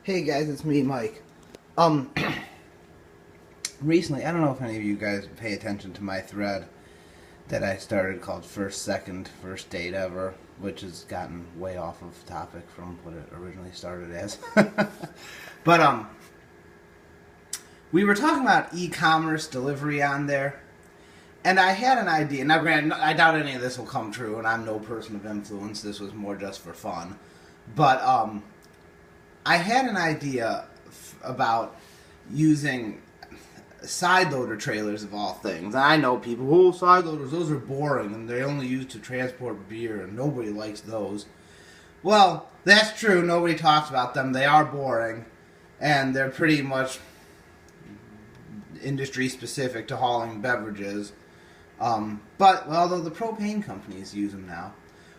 Hey guys, it's me, Mike. Um, Recently, I don't know if any of you guys pay attention to my thread that I started called First Second First Date Ever, which has gotten way off of topic from what it originally started as. But we were talking about e-commerce delivery on there, and I had an idea. Now, granted, I doubt any of this will come true, and I'm no person of influence. This was more just for fun. But I had an idea about using side loader trailers of all things. And I know people, oh, side loaders, those are boring, and they're only used to transport beer, and nobody likes those. Well, that's true. Nobody talks about them. They are boring, and they're pretty much industry specific to hauling beverages. But although the propane companies use them now,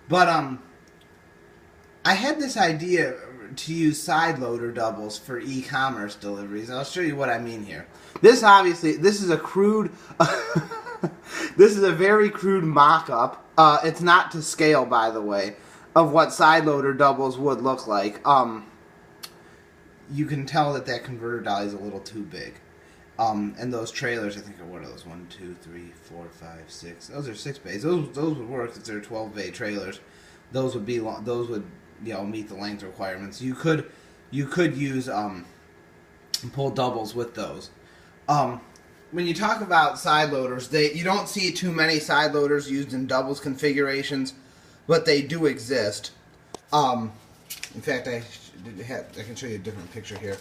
but I had this idea to use side loader doubles for e-commerce deliveries. I'll show you what I mean here. This is a crude, this is a very crude mock-up. It's not to scale, by the way, of what side loader doubles would look like. You can tell that converter dolly is a little too big. And those trailers, I think, what are those? 1, 2, 3, 4, 5, 6. Those are 6 bays. Those would work if they're 12 bay trailers. Those would be those would meet the length requirements. You could use pull doubles with those. When you talk about side loaders, you don't see too many side loaders used in doubles configurations, but they do exist. In fact, I can show you a different picture here.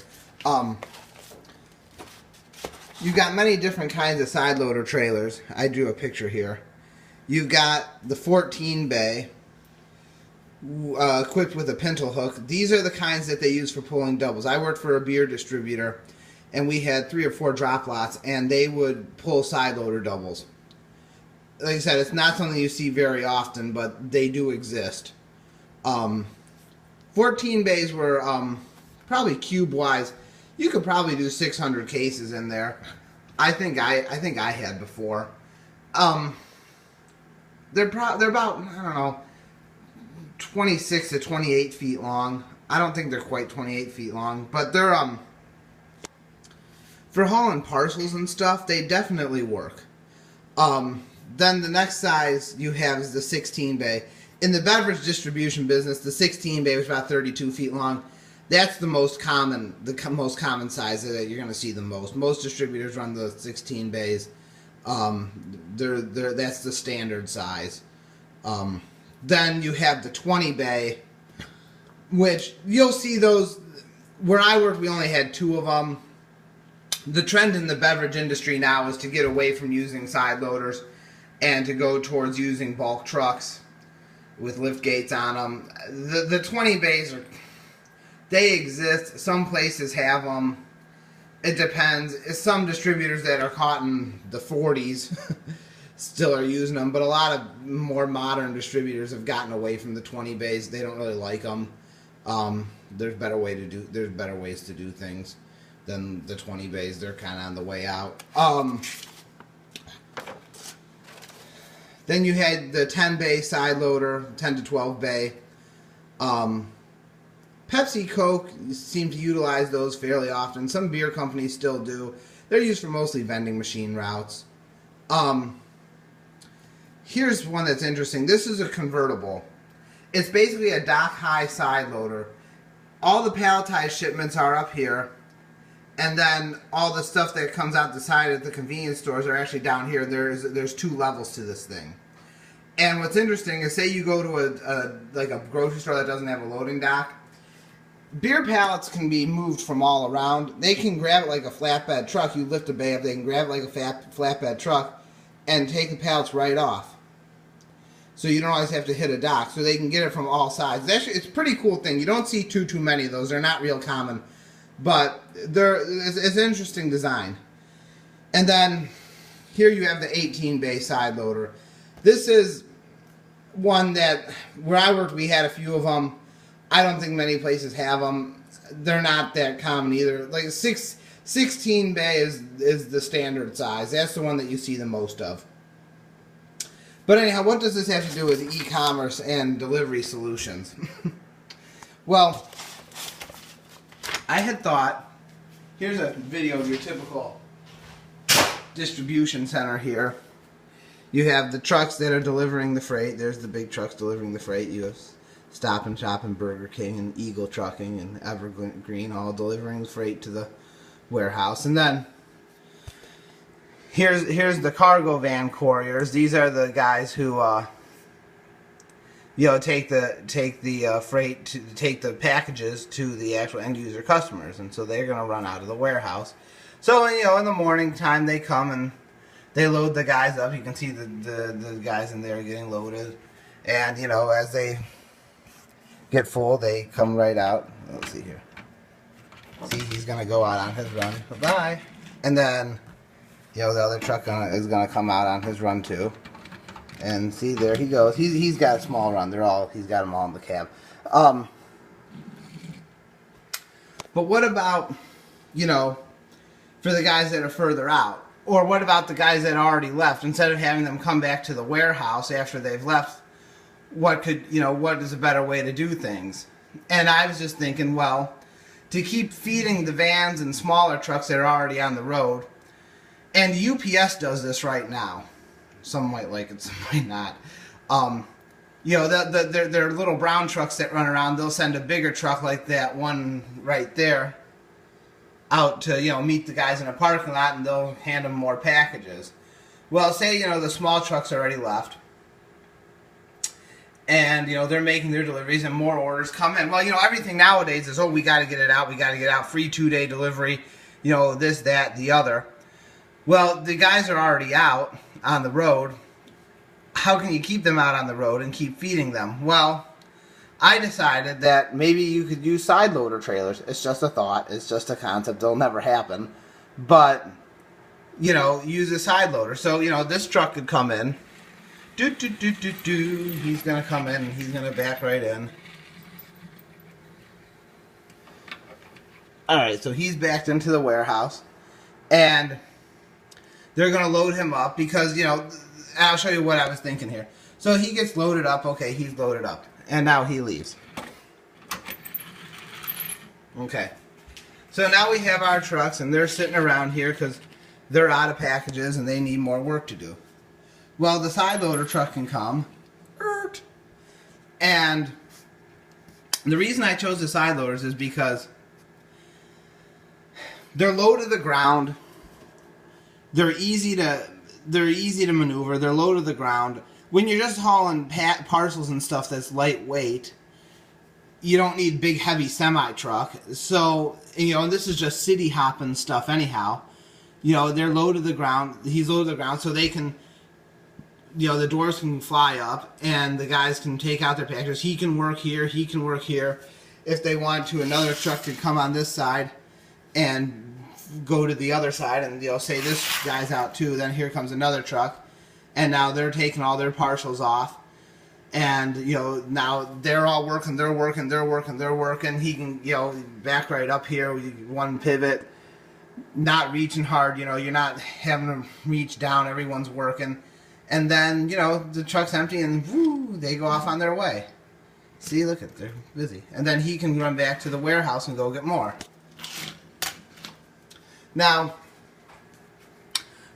You've got many different kinds of side loader trailers. I drew a picture here. You've got the 14 bay. Equipped with a pintle hook. These are the kinds that they use for pulling doubles. I worked for a beer distributor, and we had 3 or 4 drop lots, and they would pull side loader doubles. Like I said, it's not something you see very often, but they do exist. 14 bays were probably cube wise. You could probably do 600 cases in there. I think I had before. They're about, I don't know, 26 to 28 feet long. I don't think they're quite 28 feet long, but they're for hauling parcels and stuff, they definitely work. Then the next size you have is the 16 bay. In the beverage distribution business, the 16 bay was about 32 feet long. That's the most common size that you're going to see the most. Most distributors run the 16 bays. That's the standard size. Then you have the 20 bay, which you'll see those. Where I work, we only had 2 of them. The trend in the beverage industry now is to get away from using side loaders and to go towards using bulk trucks with lift gates on them. The 20 bays they exist. Some places have them. It depends. Some distributors that are caught in the 40s still are using them, but a lot of more modern distributors have gotten away from the 20 bays. They don't really like them. There's better ways to do things than the 20 bays. They're kind of on the way out. Then you had the 10 bay side loader, 10 to 12 bay. Pepsi, Coke seem to utilize those fairly often. Some beer companies still do. They're used for mostly vending machine routes. Here's one that's interesting. This is a convertible. It's basically a dock-high side loader. All the palletized shipments are up here, and then all the stuff that comes out the side at the convenience stores are actually down here. There's 2 levels to this thing. And what's interesting is, say you go to a grocery store that doesn't have a loading dock. Beer pallets can be moved from all around. They can grab it like a flatbed truck. You lift a bay up, they can grab it like a flatbed truck and take the pallets right off. So you don't always have to hit a dock. So they can get it from all sides. It's a pretty cool thing. You don't see too many of those. They're not real common. But it's an interesting design. And then here you have the 18 bay side loader. This is one that, where I worked, we had a few of them. I don't think many places have them. They're not that common either. Like 16 bay is the standard size. That's the one that you see the most of. But anyhow, what does this have to do with e-commerce and delivery solutions? Well, I had thought, here's a video of your typical distribution center here. You have the trucks that are delivering the freight. There's the big trucks delivering the freight. You have Stop and Shop and Burger King and Eagle Trucking and Evergreen all delivering the freight to the warehouse. And then here's the cargo van couriers. These are the guys who you know, take the freight, to take the packages to the actual end user customers, and so they're going to run out of the warehouse. So, you know, in the morning time they come and they load the guys up. You can see the guys in there getting loaded, and you know, as they get full, they come right out. Let's see here. See, he's going to go out on his run. Bye. And then, you know, the other truck is going to come out on his run too. And see, there he goes. He's got a small run. He's got them all in the cab. But what about, you know, for the guys that are further out? Or what about the guys that already left? Instead of having them come back to the warehouse after they've left, what is a better way to do things? And I was just thinking, well, to keep feeding the vans and smaller trucks that are already on the road, and UPS does this right now. Some might like it, some might not. You know, their little brown trucks that run around, they'll send a bigger truck like that one right there out to, you know, meet the guys in a parking lot, and they'll hand them more packages. Well, say, you know, the small trucks already left, and, you know, they're making their deliveries and more orders come in. Well, you know, everything nowadays is, oh, we got to get it out, free 2-day delivery, you know, this, that, the other. Well, the guys are already out on the road. How can you keep them out on the road and keep feeding them? Well, I decided that maybe you could use side loader trailers. It's just a thought. It's just a concept. It'll never happen. But, you know, use a side loader. So, you know, this truck could come in. He's going to come in. He's going to back right in. Alright, so he's backed into the warehouse. And they're going to load him up because, you know, I'll show you what I was thinking here. So he gets loaded up. Okay, he's loaded up. And now he leaves. Okay. So now we have our trucks, and they're sitting around here because they're out of packages and they need more work to do. Well, the side loader truck can come. And the reason I chose the side loaders is because they're low to the ground. They're easy to maneuver. They're low to the ground. When you're just hauling parcels and stuff that's lightweight, you don't need big, heavy semi-truck. So, you know, this is just city hopping stuff anyhow. You know, they're low to the ground. He's low to the ground, so they can, you know, the doors can fly up, and the guys can take out their packages. He can work here. He can work here. If they want to, another truck could come on this side and go to the other side, and, you know, say this guy's out too. Then here comes another truck. And now they're taking all their parcels off. And, you know, now they're all working, they're working. He can, you know, back right up here with one pivot, not reaching hard, you know, you're not having to reach down, everyone's working. And then, you know, the truck's empty and whoo, they go off on their way. See, look at, they're busy. And then he can run back to the warehouse and go get more. Now,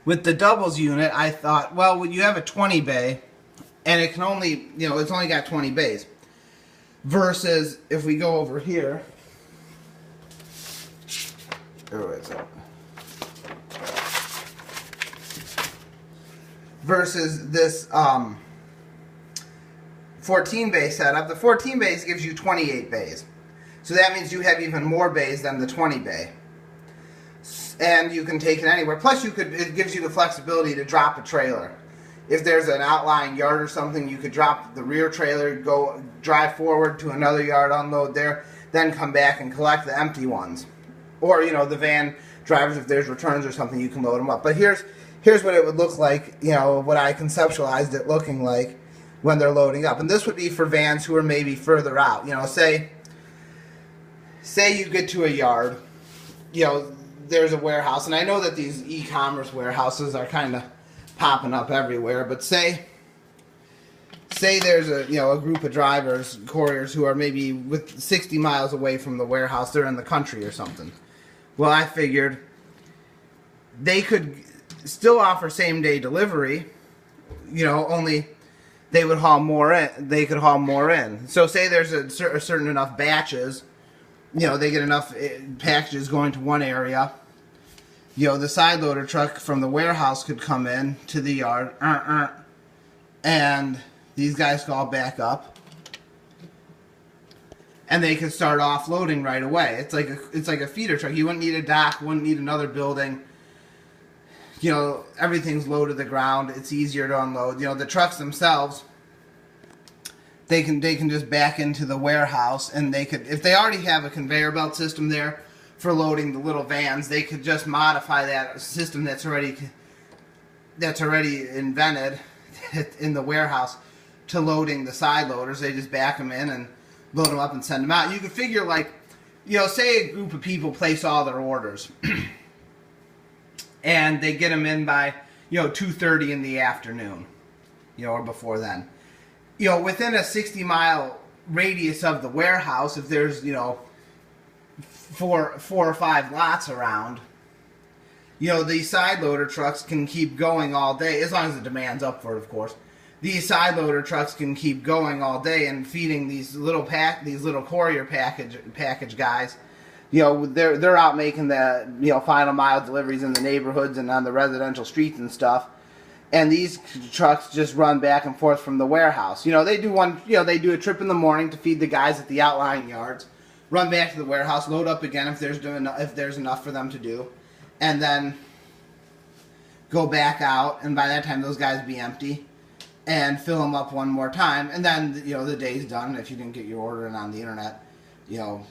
with the doubles unit, I thought, well, you have a 20 bay, and it can only, you know, it's only got 20 bays. Versus, if we go over here, versus this 14 bay setup, the 14 bays gives you 28 bays. So that means you have even more bays than the 20 bay. And you can take it anywhere. Plus, it gives you the flexibility to drop a trailer. If there's an outlying yard or something, you could drop the rear trailer, go drive forward to another yard, unload there, then come back and collect the empty ones. Or, you know, the van drivers, if there's returns or something, you can load them up. But here's what it would look like, you know, what I conceptualized it looking like when they're loading up. And this would be for vans who are maybe further out. You know, say you get to a yard, you know, there's a warehouse, and I know that these e-commerce warehouses are kind of popping up everywhere, but say say there's a group of drivers, couriers who are maybe with 60 miles away from the warehouse. They're in the country or something. Well, I figured they could still offer same-day delivery, only they would haul more in. They could haul more in. So say there's a certain enough batches, they get enough packages going to one area. The side loader truck from the warehouse could come in to the yard, and these guys could all back up, and they could start offloading right away. It's like a feeder truck. You wouldn't need a dock, wouldn't need another building. Everything's low to the ground. It's easier to unload. The trucks themselves, they can just back into the warehouse, and they could, if they already have a conveyor belt system there for loading the little vans, they could just modify that system that's already invented in the warehouse to loading the side loaders. They just back them in and load them up and send them out. You could figure, like, say a group of people place all their orders and they get them in by 2:30 in the afternoon, or before then. Within a 60-mile radius of the warehouse, if there's four or five lots around, these side loader trucks can keep going all day, as long as the demand's up for it, of course. These side loader trucks can keep going all day and feeding these little courier package guys. They're out making the final mile deliveries in the neighborhoods and on the residential streets and stuff. And these trucks just run back and forth from the warehouse. They do a trip in the morning to feed the guys at the outlying yards, run back to the warehouse, load up again if there's enough for them to do, and then go back out. And by that time, those guys be empty, and fill them up one more time. And then the day's done. If you didn't get your order in on the internet, it'll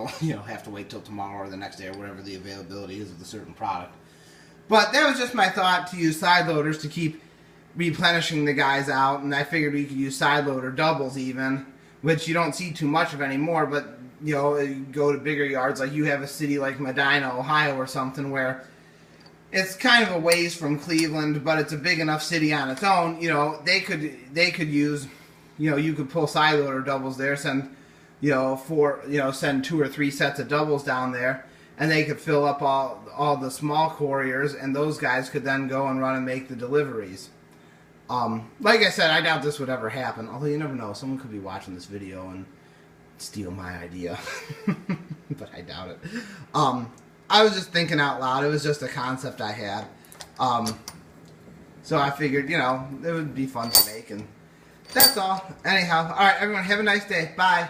have to wait till tomorrow or the next day or whatever the availability is of the certain product. But that was just my thought, to use side loaders to keep replenishing the guys out. And I figured we could use side loader doubles even, which you don't see too much of anymore. But you go to bigger yards, like you have a city like Medina, Ohio or something, where it's kind of a ways from Cleveland, but it's a big enough city on its own. They could use, you could pull side loader doubles there, send send 2 or 3 sets of doubles down there, and they could fill up all the small couriers, and those guys could then go and run and make the deliveries. Like I said, I doubt this would ever happen, although you never know. Someone could be watching this video and steal my idea, but I doubt it. I was just thinking out loud. It was just a concept I had. So I figured, it would be fun to make, and that's all. Anyhow, all right, everyone, have a nice day. Bye.